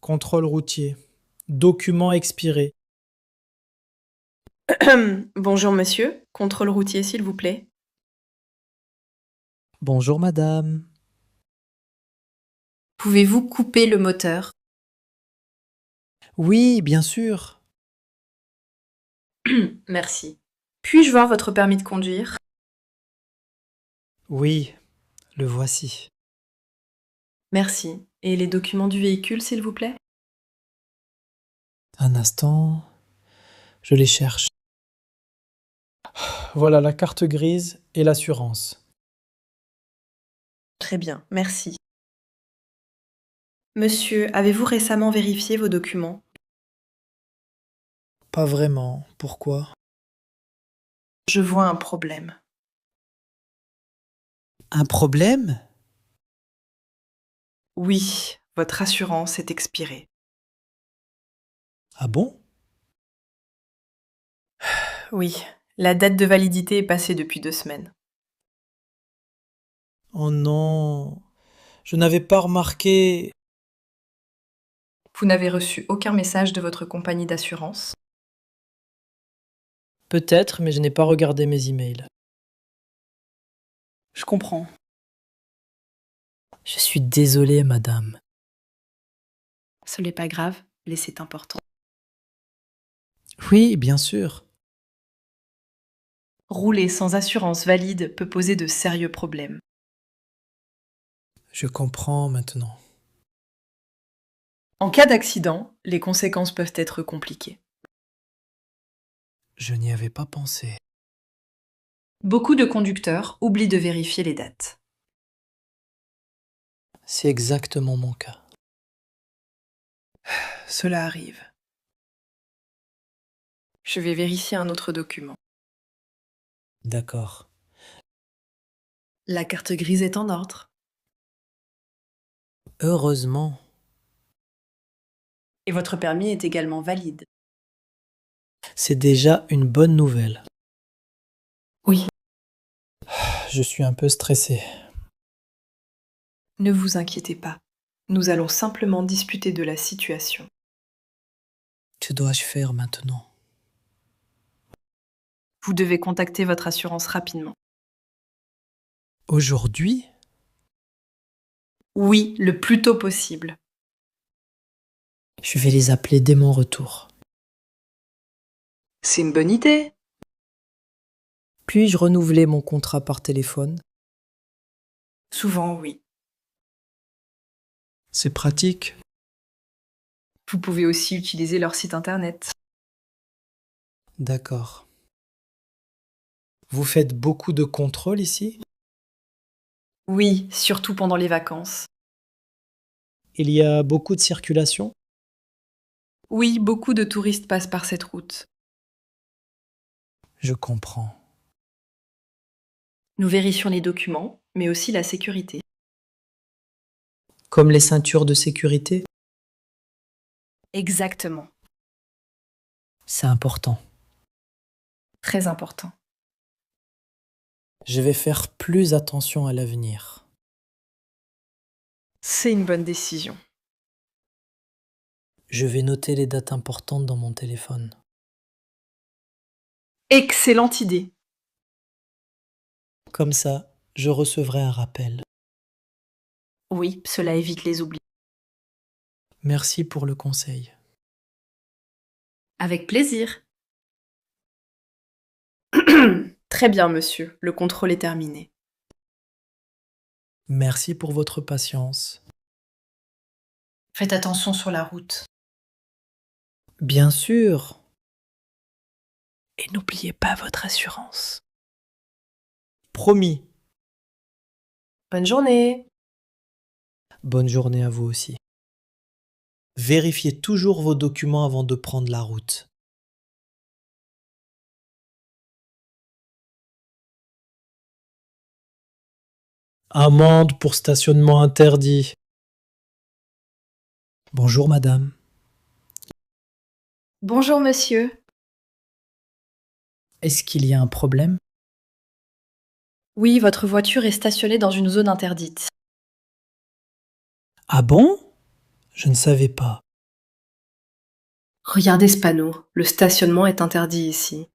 Contrôle routier. Document expiré. Bonjour monsieur, contrôle routier s'il vous plaît. Bonjour madame. Pouvez-vous couper le moteur? Oui, bien sûr. Merci. Puis-je voir votre permis de conduire? Oui, le voici. Merci. Et les documents du véhicule s'il vous plaît? Un instant, je les cherche. Voilà la carte grise et l'assurance. Très bien, merci. Monsieur, avez-vous récemment vérifié vos documents? Pas vraiment. Pourquoi? Je vois un problème. Un problème? Oui, votre assurance est expirée. Ah bon? Oui, la date de validité est passée depuis 2 semaines. Oh non, je n'avais pas remarqué. Vous n'avez reçu aucun message de votre compagnie d'assurance? Peut-être, mais je n'ai pas regardé mes emails. Je comprends. Je suis désolé, madame. Ce n'est pas grave, mais c'est important. Oui, bien sûr. Rouler sans assurance valide peut poser de sérieux problèmes. Je comprends maintenant. En cas d'accident, les conséquences peuvent être compliquées. Je n'y avais pas pensé. Beaucoup de conducteurs oublient de vérifier les dates. C'est exactement mon cas. Cela arrive. Je vais vérifier un autre document. D'accord. La carte grise est en ordre. Heureusement. Et votre permis est également valide. C'est déjà une bonne nouvelle. Oui. Je suis un peu stressé. Ne vous inquiétez pas. Nous allons simplement discuter de la situation. Que dois-je faire maintenant? Vous devez contacter votre assurance rapidement. Aujourd'hui? Oui, le plus tôt possible. Je vais les appeler dès mon retour. C'est une bonne idée. Puis-je renouveler mon contrat par téléphone? Souvent, oui. C'est pratique. Vous pouvez aussi utiliser leur site internet. D'accord. Vous faites beaucoup de contrôles ici? Oui, surtout pendant les vacances. Il y a beaucoup de circulation? Oui, beaucoup de touristes passent par cette route. Je comprends. Nous vérifions les documents, mais aussi la sécurité. Comme les ceintures de sécurité? Exactement. C'est important. Très important. Je vais faire plus attention à l'avenir. C'est une bonne décision. Je vais noter les dates importantes dans mon téléphone. Excellente idée. Comme ça, je recevrai un rappel. Oui, cela évite les oublis. Merci pour le conseil. Avec plaisir. Très bien, monsieur. Le contrôle est terminé. Merci pour votre patience. Faites attention sur la route. Bien sûr. Et n'oubliez pas votre assurance. Promis. Bonne journée. Bonne journée à vous aussi. Vérifiez toujours vos documents avant de prendre la route. Amende pour stationnement interdit. Bonjour madame. Bonjour, monsieur. Est-ce qu'il y a un problème? Oui, votre voiture est stationnée dans une zone interdite. Ah bon? Je ne savais pas. Regardez ce panneau. Le stationnement est interdit ici.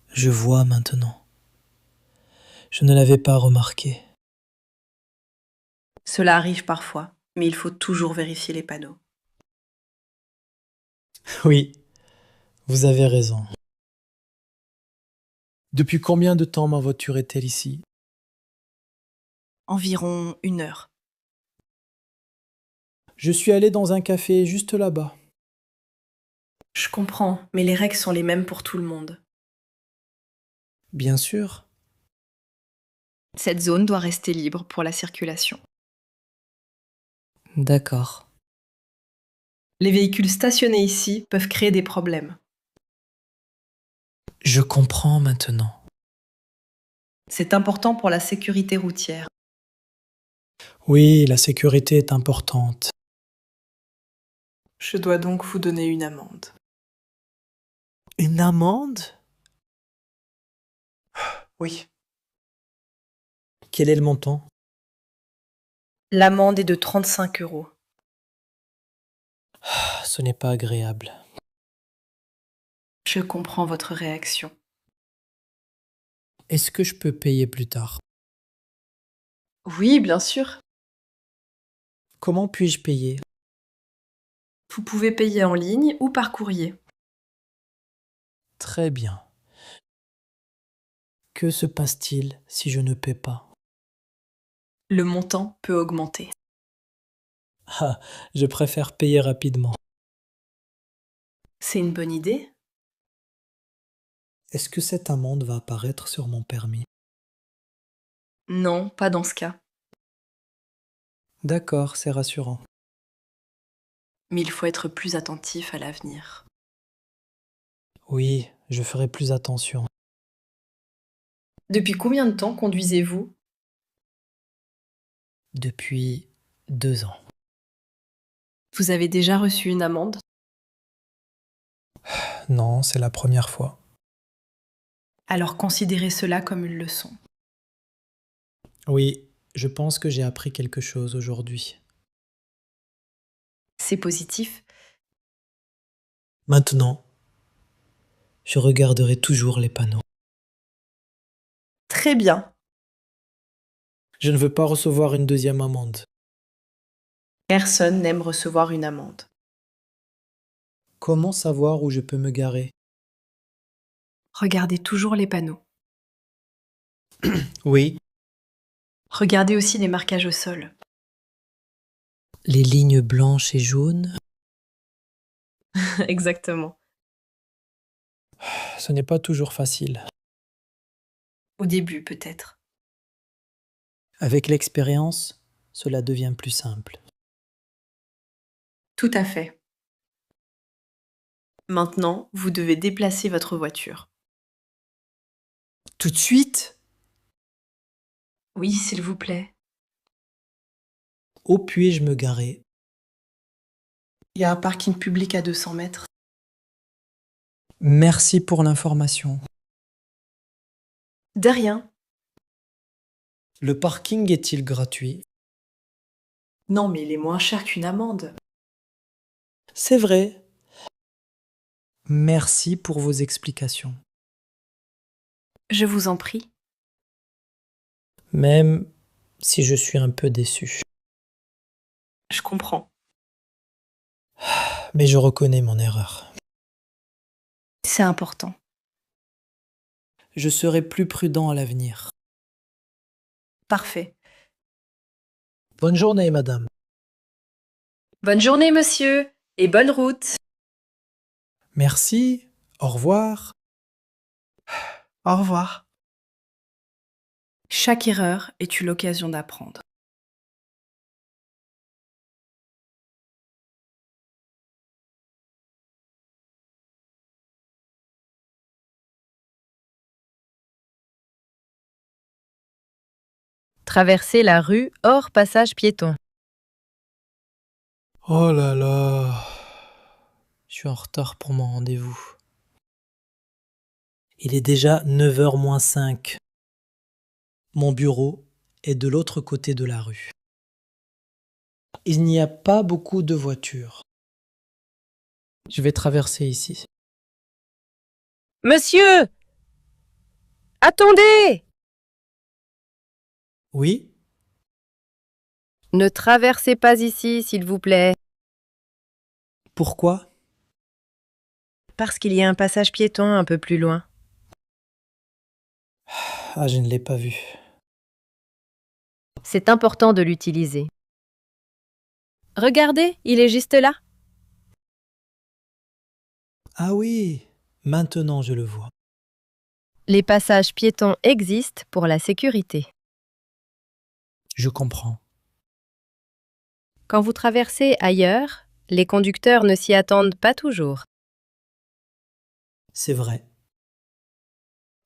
Je vois maintenant. Je ne l'avais pas remarqué. Cela arrive parfois, mais il faut toujours vérifier les panneaux. Oui, vous avez raison. Depuis combien de temps ma voiture est-elle ici? Environ 1 heure. Je suis allé dans un café juste là-bas. Je comprends, mais les règles sont les mêmes pour tout le monde. Bien sûr. Cette zone doit rester libre pour la circulation. D'accord. Les véhicules stationnés ici peuvent créer des problèmes. Je comprends maintenant. C'est important pour la sécurité routière. Oui, la sécurité est importante. Je dois donc vous donner une amende. Une amende? Oui. Quel est le montant? L'amende est de 35 euros. Ce n'est pas agréable. Je comprends votre réaction. Est-ce que je peux payer plus tard? Oui, bien sûr. Comment puis-je payer? Vous pouvez payer en ligne ou par courrier. Très bien. Que se passe-t-il si je ne paie pas? Le montant peut augmenter. Ah, je préfère payer rapidement. C'est une bonne idée? Est-ce que cette amende va apparaître sur mon permis? Non, pas dans ce cas. D'accord, c'est rassurant. Mais il faut être plus attentif à l'avenir. Oui, je ferai plus attention. Depuis combien de temps conduisez-vous? Depuis 2 ans. Vous avez déjà reçu une amende? Non, c'est la première fois. Alors considérez cela comme une leçon. Oui, je pense que j'ai appris quelque chose aujourd'hui. C'est positif. Maintenant, je regarderai toujours les panneaux. Très bien. Je ne veux pas recevoir une deuxième amende. Personne n'aime recevoir une amende. Comment savoir où je peux me garer? Regardez toujours les panneaux. Oui, Regardez aussi les marquages au sol. les lignes blanches et jaunes. Exactement. Ce n'est pas toujours facile. Au début, peut-être. Avec l'expérience, cela devient plus simple. Tout à fait. Maintenant, vous devez déplacer votre voiture. Tout de suite? Oui, s'il vous plaît. Où puis-je me garer? Il y a un parking public à 200 mètres. Merci pour l'information. De rien. Le parking est-il gratuit? Non, mais il est moins cher qu'une amende. C'est vrai. Merci pour vos explications. Je vous en prie. Même si je suis un peu déçu. Je comprends. Mais je reconnais mon erreur. C'est important. Je serai plus prudent à l'avenir. Parfait. Bonne journée, madame. Bonne journée, monsieur, et bonne route. Merci. Au revoir. Au revoir. Chaque erreur est une occasion d'apprendre. Traverser la rue hors passage piéton. Oh là là. Je suis en retard pour mon rendez-vous. Il est déjà 9h moins 5. Mon bureau est de l'autre côté de la rue. Il n'y a pas beaucoup de voitures. Je vais traverser ici. Monsieur! Attendez! Oui? Ne traversez pas ici, s'il vous plaît, Pourquoi? parce qu'il y a un passage piéton un peu plus loin. Ah, je ne l'ai pas vu. C'est important de l'utiliser. Regardez, il est juste là. Ah oui, maintenant je le vois. Les passages piétons existent pour la sécurité. Je comprends. Quand vous traversez ailleurs, les conducteurs ne s'y attendent pas toujours. C'est vrai.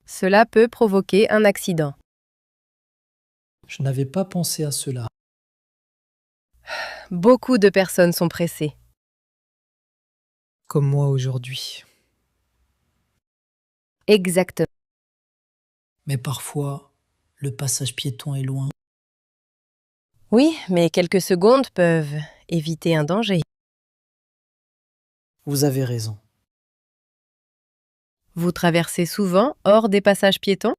Cela peut provoquer un accident. Je n'avais pas pensé à cela. Beaucoup de personnes sont pressées. Comme moi aujourd'hui. Exactement. Mais parfois, le passage piéton est loin. Oui, mais quelques secondes peuvent éviter un danger. Vous avez raison. Vous traversez souvent hors des passages piétons?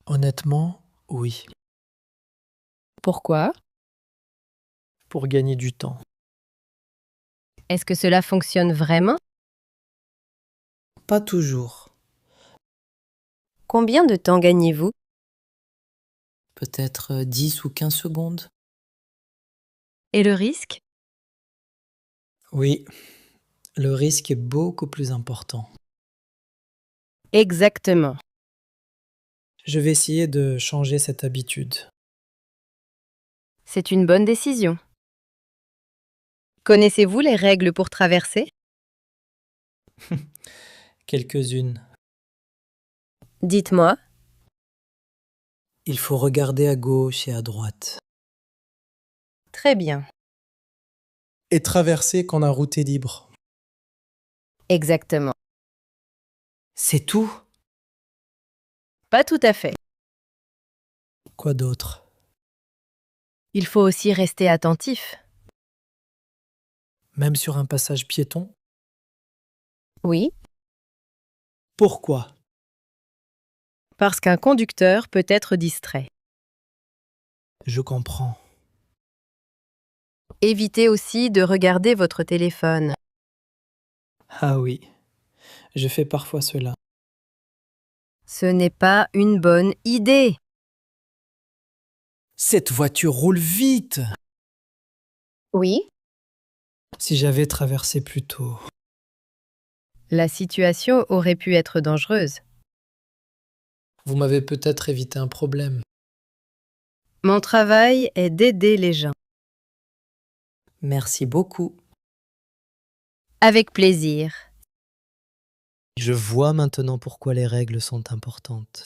Honnêtement, oui. Pourquoi? Pour gagner du temps. Est-ce que cela fonctionne vraiment? Pas toujours. Combien de temps gagnez-vous? Peut-être 10 ou 15 secondes. Et le risque? Oui, le risque est beaucoup plus important. Exactement. Je vais essayer de changer cette habitude. C'est une bonne décision. Connaissez-vous les règles pour traverser? Quelques-unes. Dites-moi. Il faut regarder à gauche et à droite. Très bien. Et traverser quand la route est libre. Exactement. C'est tout? Pas tout à fait. Quoi d'autre? Il faut aussi rester attentif. Même sur un passage piéton? Oui, Pourquoi? parce qu'un conducteur peut être distrait. Je comprends. Évitez aussi de regarder votre téléphone. Ah oui, je fais parfois cela. Ce n'est pas une bonne idée. Cette voiture roule vite! Oui. Si j'avais traversé plus tôt. La situation aurait pu être dangereuse. Vous m'avez peut-être évité un problème. Mon travail est d'aider les gens. Merci beaucoup. Avec plaisir. Je vois maintenant pourquoi les règles sont importantes.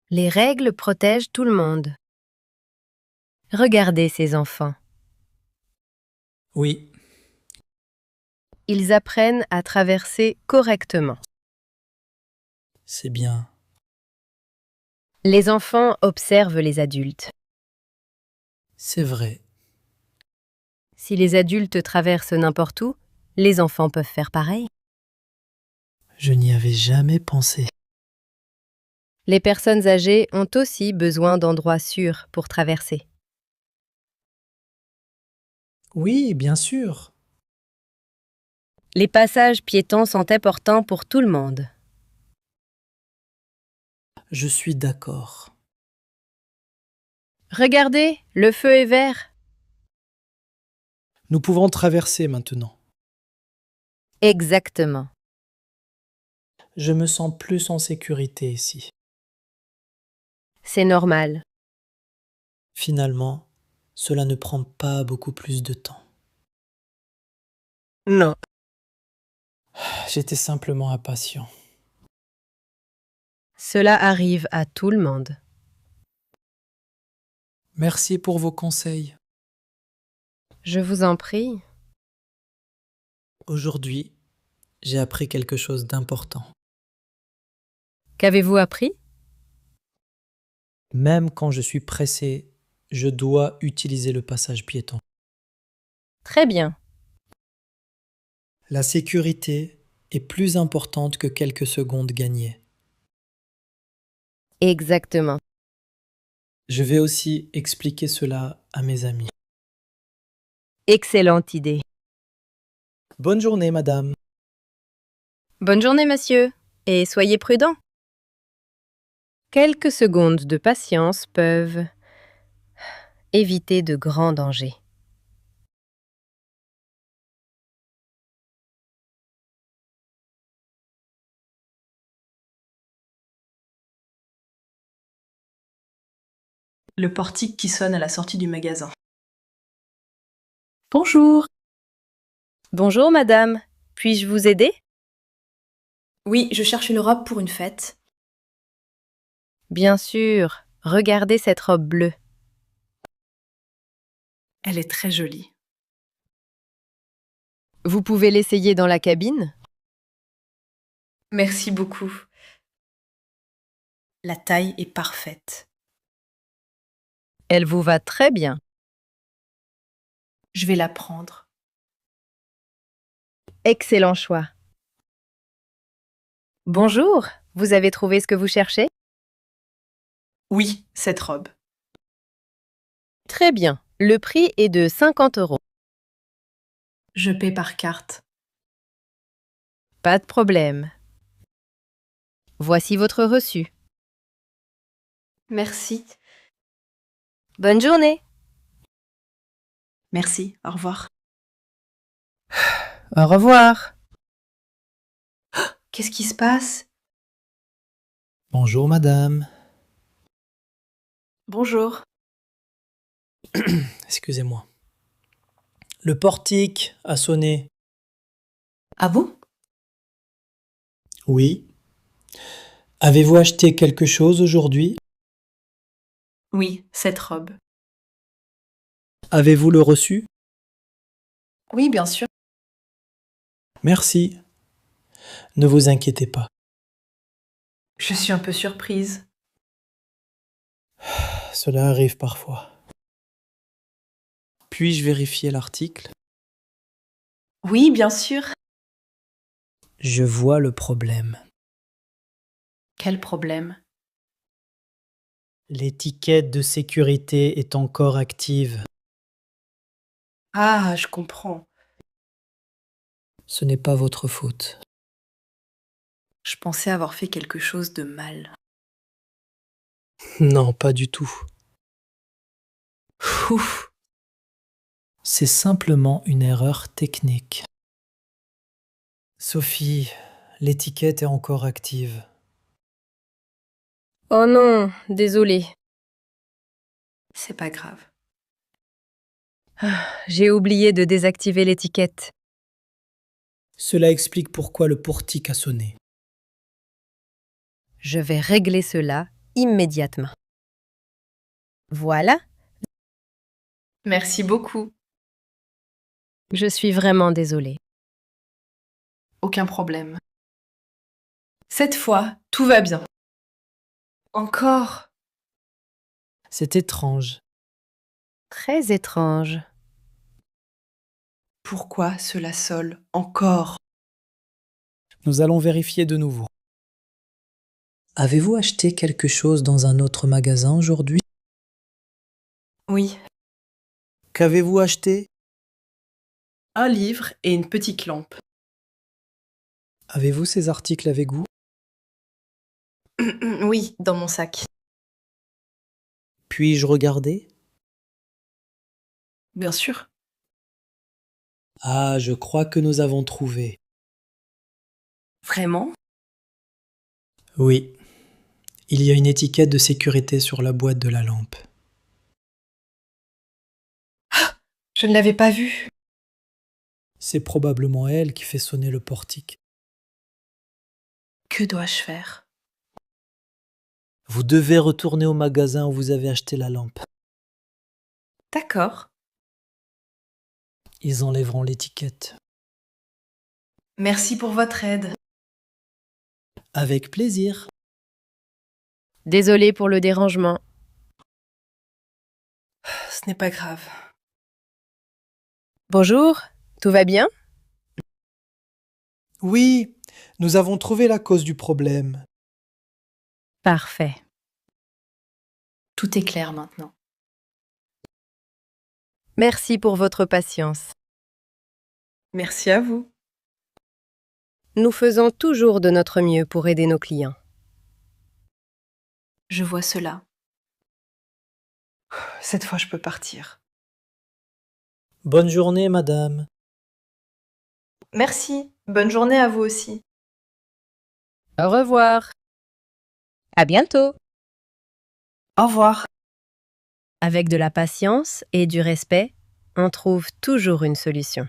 Les règles protègent tout le monde. Regardez ces enfants. Oui, Ils apprennent à traverser correctement. c'est bien. Les enfants observent les adultes. C'est vrai. Si les adultes traversent n'importe où, les enfants peuvent faire pareil. Je n'y avais jamais pensé. Les personnes âgées ont aussi besoin d'endroits sûrs pour traverser. Oui, bien sûr. Les passages piétons sont importants pour tout le monde. Je suis d'accord. Regardez, le feu est vert. Nous pouvons traverser maintenant. Exactement. Je me sens plus en sécurité ici. C'est normal. Finalement, cela ne prend pas beaucoup plus de temps. Non. J'étais simplement impatient. Cela arrive à tout le monde. Merci pour vos conseils. Je vous en prie. Aujourd'hui, j'ai appris quelque chose d'important. Qu'avez-vous appris? Même quand je suis pressé, je dois utiliser le passage piéton. Très bien. La sécurité est plus importante que quelques secondes gagnées. Exactement. Je vais aussi expliquer cela à mes amis. Excellente idée. Bonne journée, madame. Bonne journée, monsieur, et soyez prudent. Quelques secondes de patience peuvent éviter de grands dangers. Le portique qui sonne à la sortie du magasin. Bonjour. Bonjour, madame. Puis-je vous aider? Oui, je cherche une robe pour une fête. Bien sûr. Regardez cette robe bleue. Elle est très jolie. Vous pouvez l'essayer dans la cabine? Merci beaucoup. La taille est parfaite. Elle vous va très bien. Je vais la prendre. Excellent choix. Bonjour. Vous avez trouvé ce que vous cherchez? Oui, cette robe. Très bien. Le prix est de 50 €. Je paie par carte. Pas de problème. Voici votre reçu. Merci. Bonne journée. Merci. Au revoir. Au revoir. Qu'est-ce qui se passe? Bonjour, madame. Bonjour. Excusez-moi. Le portique a sonné. Ah bon? Oui. Avez-vous acheté quelque chose aujourd'hui? Oui, cette robe. Avez-vous le reçu? Oui, bien sûr. Merci. Ne vous inquiétez pas. Je suis un peu surprise. Cela arrive parfois. Puis-je vérifier l'article? Oui, bien sûr. Je vois le problème. Quel problème? L'étiquette de sécurité est encore active. Ah, je comprends. Ce n'est pas votre faute. Je pensais avoir fait quelque chose de mal. Non, pas du tout. Ouf. C'est simplement une erreur technique. Sophie, l'étiquette est encore active. Oh non, désolée. C'est pas grave. J'ai oublié de désactiver l'étiquette. Cela explique pourquoi le portique a sonné. Je vais régler cela immédiatement. Voilà, Merci beaucoup. je suis vraiment désolée. Aucun problème. Cette fois, tout va bien. Encore? C'est étrange. Très étrange. Pourquoi cela sole encore? Nous allons vérifier de nouveau. Avez-vous acheté quelque chose dans un autre magasin aujourd'hui? Oui. Qu'avez-vous acheté? Un livre et une petite lampe. Avez-vous ces articles avec vous? Oui, dans mon sac. Puis-je regarder? Bien sûr. Ah, je crois que nous avons trouvé. Vraiment? Oui. Il y a une étiquette de sécurité sur la boîte de la lampe. Je ne l'avais pas vu. C'est probablement elle qui fait sonner le portique. Que dois-je faire? Vous devez retourner au magasin où vous avez acheté la lampe. D'accord. Ils enlèveront l'étiquette. Merci pour votre aide. Avec plaisir. Désolée pour le dérangement. Ce n'est pas grave. Bonjour, tout va bien? Oui, nous avons trouvé la cause du problème. Parfait. Tout est clair maintenant. Merci pour votre patience. Merci à vous. Nous faisons toujours de notre mieux pour aider nos clients. Je vois cela. Cette fois, je peux partir. Bonne journée, madame. Merci. Bonne journée à vous aussi. Au revoir. À bientôt. Au revoir. Avec de la patience et du respect, on trouve toujours une solution.